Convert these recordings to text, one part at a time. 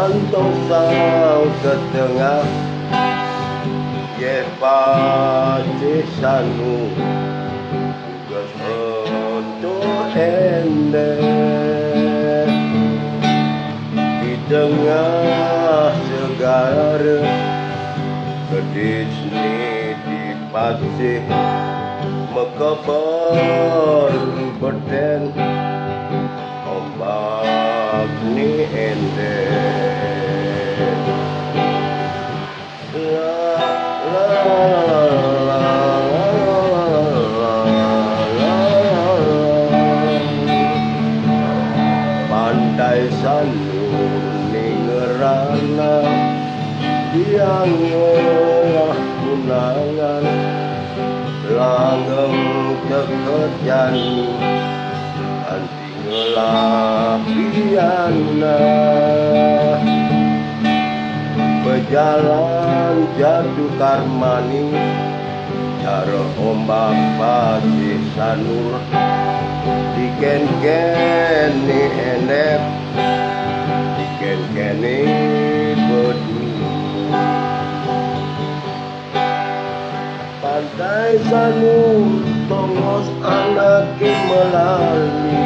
Santosau ke tengah ye sanu tugas untuk ende di tengah segala kedisni di pasih mekabar beden ombak ni ende pantai sanur ningerana yang kunangan langgeng kekerjaan anti ngelapiana pejalan jatuh karmani cara ombak pasih sanur diken-ken ni endep diken-ken ni bedu pantai sanur tongos anak melali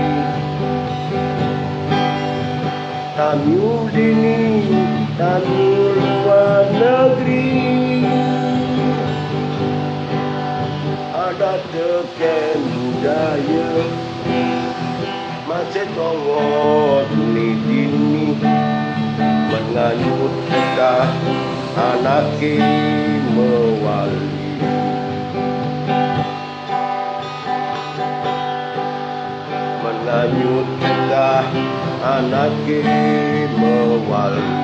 tamu dini tamu luar negeri ada teken budaya masih tongos ni dini menganyut kita anak mewali menganyut kita anak mewali